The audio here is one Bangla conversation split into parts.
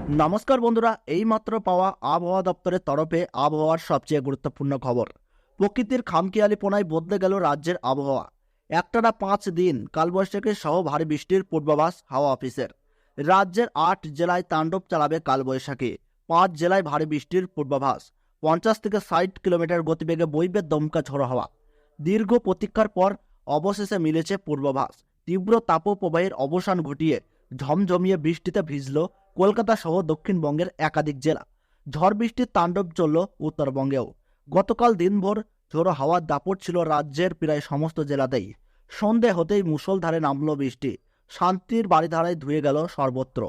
নমস্কার বন্ধুরা, এইমাত্র পাওয়া আবহাওয়া দপ্তরের তরফে আবহাওয়ার সবচেয়ে গুরুত্বপূর্ণ খবর। প্রকৃতির খামখেয়ালিপনায় বদলে গেল রাজ্যের আবহাওয়া। একটানা 5 দিন কালবৈশাখী সহ ভারী বৃষ্টির পূর্বাভাস হাওয়া অফিসের। রাজ্যের 8 জেলায় তাণ্ডব চালাবে কালবৈশাখী। 5 জেলায় ভারী বৃষ্টির পূর্বাভাস। 50 থেকে 60 কিলোমিটার গতিবেগে বইবে দমকা ঝড়ো হাওয়া। দীর্ঘ প্রতীক্ষার পর অবশেষে মিলেছে পূর্বাভাস। তীব্র তাপপ্রবাহের অবসান ঘটিয়ে ঝমঝমিয়ে বৃষ্টিতে ভিজল কলকাতা সহ দক্ষিণবঙ্গের একাধিক জেলা। ঝড় বৃষ্টির তাণ্ডব চলল উত্তরবঙ্গেও। গতকাল দিনভর ঝোড়ো হাওয়ার দাপট ছিল রাজ্যের প্রায় সমস্ত জেলাতেই। সন্ধে হতেই মুষলধারে নামল বৃষ্টি। শান্তির বাড়িধারায় ধুয়ে গেল সর্বত্র।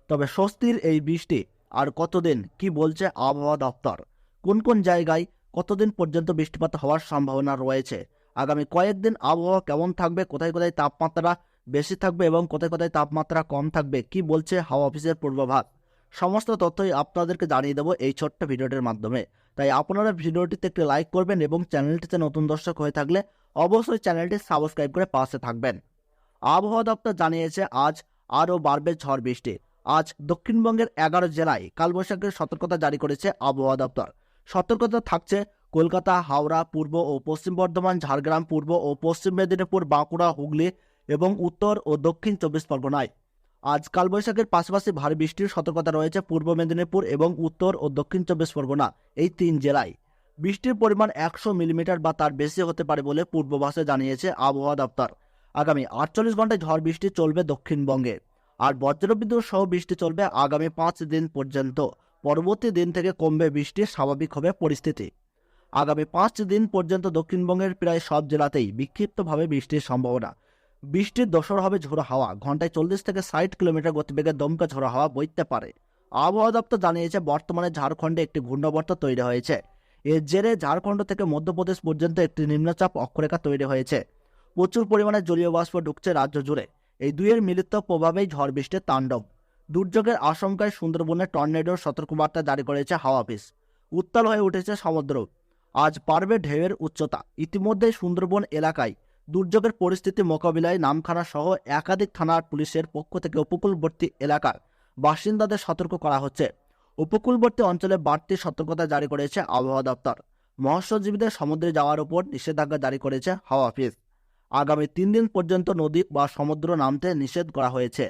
তবে স্বস্তির এই বৃষ্টি আর কতদিন, কি বলছে আবহাওয়া দপ্তর? কোন কোন জায়গায় কতদিন পর্যন্ত বৃষ্টিপাত হওয়ার সম্ভাবনা রয়েছে? আগামী কয়েকদিন আবহাওয়া কেমন থাকবে? কোথায় কোথায় তাপমাত্রা বেশি থাকবে এবং কোথায় কোথায় তাপমাত্রা কম থাকবে? কি বলছে হাওয়া অফিসের পূর্বাভাস? সমস্ত তথ্যই আপনাদেরকে জানিয়ে দেবো এই ছোট্ট ভিডিওটির মাধ্যমে। তাই আপনারা ভিডিওটিতে একটি লাইক করবেন এবং চ্যানেলটিতে নতুন দর্শক হয়ে থাকলে অবশ্যই চ্যানেলটি সাবস্ক্রাইব করে পাশে থাকবেন। আবহাওয়া দপ্তর জানিয়েছে আজ আরও বাড়বে ঝড় বৃষ্টি। আজ দক্ষিণবঙ্গের 11 জেলায় কালবৈশাখীর সতর্কতা জারি করেছে আবহাওয়া দপ্তর। সতর্কতা থাকছে কলকাতা, হাওড়া, পূর্ব ও পশ্চিম বর্ধমান, ঝাড়গ্রাম, পূর্ব ও পশ্চিম মেদিনীপুর, বাঁকুড়া, হুগলি এবং উত্তর ও দক্ষিণ 24 পরগনায়। আজ কালবৈশাখীর পাশাপাশি ভারী বৃষ্টির সতর্কতা রয়েছে পূর্ব মেদিনীপুর এবং উত্তর ও দক্ষিণ 24 পরগনা, এই 3 জেলায়। বৃষ্টির পরিমাণ 100 মিলিমিটার বা তার বেশি হতে পারে বলে পূর্বাভাসে জানিয়েছে আবহাওয়া দপ্তর। আগামী 48 ঘন্টায় ঝড় বৃষ্টি চলবে দক্ষিণবঙ্গে। আর বজ্রবিদ্যুৎ সহ বৃষ্টি চলবে আগামী 5 দিন পর্যন্ত। পরবর্তী দিন থেকে কমবে বৃষ্টি, স্বাভাবিক হবে পরিস্থিতি। আগামী 5 দিন পর্যন্ত দক্ষিণবঙ্গের প্রায় সব জেলাতেই বিক্ষিপ্তভাবে বৃষ্টির সম্ভাবনা। বৃষ্টির দোসর হবে ঝোড়ো হাওয়া। ঘন্টায় 40 থেকে 60 কিলোমিটার গতিবেগে দমকা ঝোড়ো হাওয়া বইতে পারে। আবহাওয়া দপ্তর জানিয়েছে বর্তমানে ঝাড়খণ্ডে একটি ঘূর্ণাবর্ত তৈরি হয়েছে। এর জেরে ঝাড়খণ্ড থেকে মধ্যপ্রদেশ পর্যন্ত একটি নিম্নচাপ অক্ষরেখা তৈরি হয়েছে। প্রচুর পরিমাণে জলীয় বাষ্প ঢুকছে রাজ্য জুড়ে। এই দুইয়ের মিলিত প্রভাবেই ঝড় বৃষ্টির তাণ্ডব। দুর্যোগের আশঙ্কায় সুন্দরবনে টর্নেডোর সতর্কবার্তা জারি করেছে হাওয়া অফিস। উত্তাল হয়ে উঠেছে সমুদ্র। আজ বাড়বে ঢেউয়ের উচ্চতা। ইতিমধ্যেই সুন্দরবন এলাকায় দুর্যোগের পরিস্থিতি মোকাবিলায় নামখানা সহ একাধিক থানার পুলিশের পক্ষ থেকে উপকূলবর্তী এলাকার বাসিন্দাদের সতর্ক করা হচ্ছে। উপকূলবর্তী অঞ্চলে বাড়তি সতর্কতা জারি করেছে আবহাওয়া দপ্তর। মৎস্যজীবীদের সমুদ্রে যাওয়ার উপর নিষেধাজ্ঞা জারি করেছে হাওয়া অফিস। আগামী 3 দিন পর্যন্ত নদী বা সমুদ্র নামতে নিষেধ করা হয়েছে।